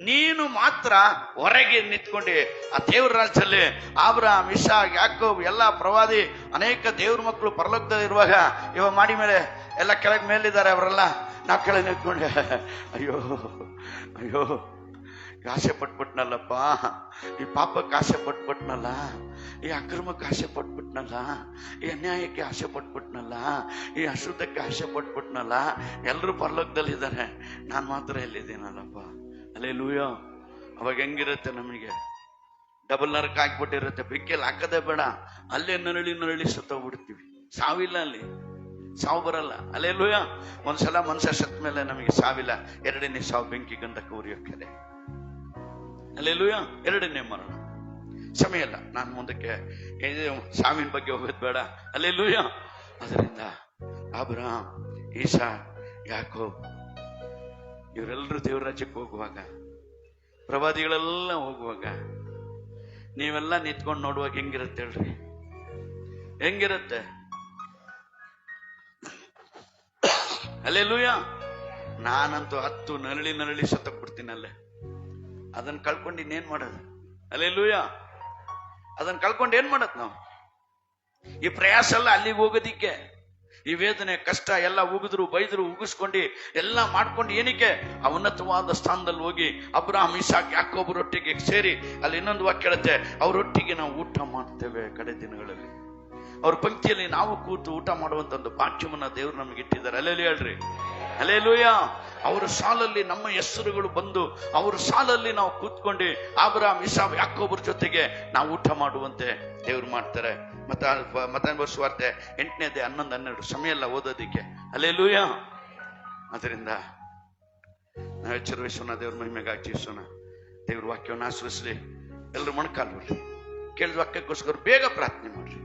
ನೀನು ಮಾತ್ರ ಹೊರಗೆ ನಿಂತ್ಕೊಂಡೆ. ಆ ದೇವ್ರ ರಾಜ್ಯದಲ್ಲಿ ಅಬ್ರಹಾಂ, ಇಸಾಕ್, ಯಾಕೋಬ್ ಎಲ್ಲಾ ಪ್ರವಾದಿ ಅನೇಕ ದೇವ್ರ ಮಕ್ಕಳು ಪರಲೋಕದಲ್ಲಿ ಇರುವಾಗ ಇವಾಗ ಮಾಡಿ ಮೇಲೆ ಎಲ್ಲ ಕೆಳಗೆ ಮೇಲಿದ್ದಾರೆ. ಅವರೆಲ್ಲ ನಾವು ಕೆಳಗೆ ನಿಂತ್ಕೊಂಡೆ. ಅಯ್ಯೋ ಅಯ್ಯೋ, ಆಸೆ ಪಟ್ಬಿಟ್ನಲ್ಲಪ್ಪ, ಈ ಪಾಪಕ್ಕೆ ಆಸೆ ಪಟ್ಬಿಟ್ನಲ್ಲ, ಈ ಅಕ್ರಮಕ್ಕೆ ಆಸೆ ಪಟ್ಬಿಟ್ನಲ್ಲ, ಈ ಅನ್ಯಾಯಕ್ಕೆ ಆಸೆ ಪಟ್ಬಿಟ್ನಲ್ಲ, ಈ ಅಶುದ್ಧಕ್ಕೆ ಆಸೆ ಪಟ್ಬಿಟ್ನಲ್ಲ. ಎಲ್ಲರೂ ಪರಲೋಕದಲ್ಲಿದ್ದಾರೆ, ನಾನು ಮಾತ್ರ ಎಲ್ಲಿದ್ದೀನಲ್ಲಪ್ಪ. ಹಲ್ಲೆಲೂಯ. ಅವಾಗ ಹೆಂಗಿರುತ್ತೆ ನಮಗೆ? ಡಬಲ್ ನರಕ ಹಾಕ್ಬಿಟ್ಟಿರುತ್ತೆ. ಬೆಂಕಿಯಲ್ಲಿ ಹಾಕದೇ ಬೇಡ, ಅಲ್ಲೇ ನರಳಿ ಸತ್ತೋಗ್ಬಿಡ್ತೀವಿ. ಸಾವಿಲ್ಲ, ಅಲ್ಲಿ ಸಾವು ಬರಲ್ಲ. ಹಲ್ಲೆಲೂಯ. ಒಂದ್ಸಲ ಮನುಷ್ಯ ಸತ್ತ ಮೇಲೆ ನಮಗೆ ಸಾವಿಲ್ಲ. ಎರಡನೇ ಸಾವು ಬೆಂಕಿ ಗಂಧಕ ಉರಿಯೋಕೆ. ಹಲ್ಲೆಲೂಯ. ಎರಡನೇ ಮರಣ. ಸಮಯ ಇಲ್ಲ, ನಾನು ಮುಂದಕ್ಕೆ ಸಾವಿನ ಬಗ್ಗೆ ಹೋಗೋದು ಬೇಡ. ಹಲ್ಲೆಲೂಯ. ಅದರಿಂದ ಅಬ್ರಹಾಂ, ಈಸಾಕ್, ಯಾಕೋಬ್ ಇವರೆಲ್ಲರೂ ದೇವರ ರಾಜ್ಯಕ್ಕೆ ಹೋಗುವಾಗ, ಪ್ರವಾದಿಗಳೆಲ್ಲ ಹೋಗುವಾಗ ನೀವೆಲ್ಲ ನಿಂತ್ಕೊಂಡು ನೋಡುವಾಗ ಹೆಂಗಿರುತ್ತೆ ಹೇಳ್ರಿ? ಹೆಂಗಿರುತ್ತೆ? ಹಲ್ಲೆಲೂಯ. ನಾನಂತೂ 10 ನರಳಿ ಸತ್ತೋಗ್ಬಿಡ್ತೀನಿ ಅಲ್ಲೇ. ಅದನ್ನ ಕಳ್ಕೊಂಡು ಇನ್ನೇನ್ ಮಾಡೋದು? ಹಲ್ಲೆಲೂಯ. ಅದನ್ನ ಕಳ್ಕೊಂಡು ಏನ್ ಮಾಡತ್ ನಾವು? ಈ ಪ್ರಯಾಸ ಎಲ್ಲ ಅಲ್ಲಿಗೆ ಹೋಗೋದಿಕ್ಕೆ, ಈ ವೇದನೆ ಕಷ್ಟ ಎಲ್ಲ ಉಗಿದ್ರು ಬೈದ್ರು ಉಗಿಸ್ಕೊಂಡು ಎಲ್ಲ ಮಾಡ್ಕೊಂಡು ಏನಕ್ಕೆ ಆ ಉನ್ನತವಾದ ಸ್ಥಾನದಲ್ಲಿ ಹೋಗಿ ಅಬ್ರಹಾಮ್ ಇಸಾಕ್ ಯಾಕೋಬರೊಟ್ಟಿಗೆ ಸೇರಿ ಅಲ್ಲಿ ಇನ್ನೊಂದು ವಾಕ್ಯ ಹೇಳುತ್ತೆ, ಅವರೊಟ್ಟಿಗೆ ನಾವು ಊಟ ಮಾಡ್ತೇವೆ ಕಡೆ ದಿನಗಳಲ್ಲಿ. ಅವ್ರ ಪಂಕ್ತಿಯಲ್ಲಿ ನಾವು ಕೂತು ಊಟ ಮಾಡುವಂತ ಒಂದು ಭಾಗ್ಯವನ್ನ ದೇವರು ನಮಗೆ ಇಟ್ಟಿದ್ದಾರೆ. ಅಲ್ಲೇಲಿ ಹೇಳ್ರಿ ಅಲ್ಲೇಲೂಯ. ಅವರ ಸಾಲಲ್ಲಿ ನಮ್ಮ ಹೆಸರುಗಳು ಬಂದು ಅವ್ರ ಸಾಲಲ್ಲಿ ನಾವು ಕೂತ್ಕೊಂಡು ಅಬ್ರಹಾಮ್ ಇಸಾಕ್ ಯಾಕೋಬರ ಜೊತೆಗೆ ನಾವು ಊಟ ಮಾಡುವಂತೆ ದೇವ್ರು ಮಾಡ್ತಾರೆ. ಮತ್ತಾಯ ಸುವಾರ್ತೆ 8ನೇ ಅಧ್ಯಾಯ 11-12 ಸಮಯ ಎಲ್ಲ ಓದೋದಿಕ್ಕೆ. ಅಲ್ಲೇಲೂಯ. ಅದರಿಂದ ನಾವು ಎಚ್ಚರ ವಹಿಸೋಣ, ದೇವ್ರ ಮಹಿಮೆಗಾಗಿ ಜೀವಿಸೋಣ. ದೇವ್ರ ವಾಕ್ಯವನ್ನು ಆಶ್ರಯಿಸಲಿ. ಎಲ್ಲರೂ ಮೊಣಕಾಲು ಬಿಡ್ರಿ, ಕೇಳಿದ ವಾಕ್ಯಕ್ಕೋಸ್ಕರ ಬೇಗ ಪ್ರಾರ್ಥನೆ ಮಾಡ್ರಿ.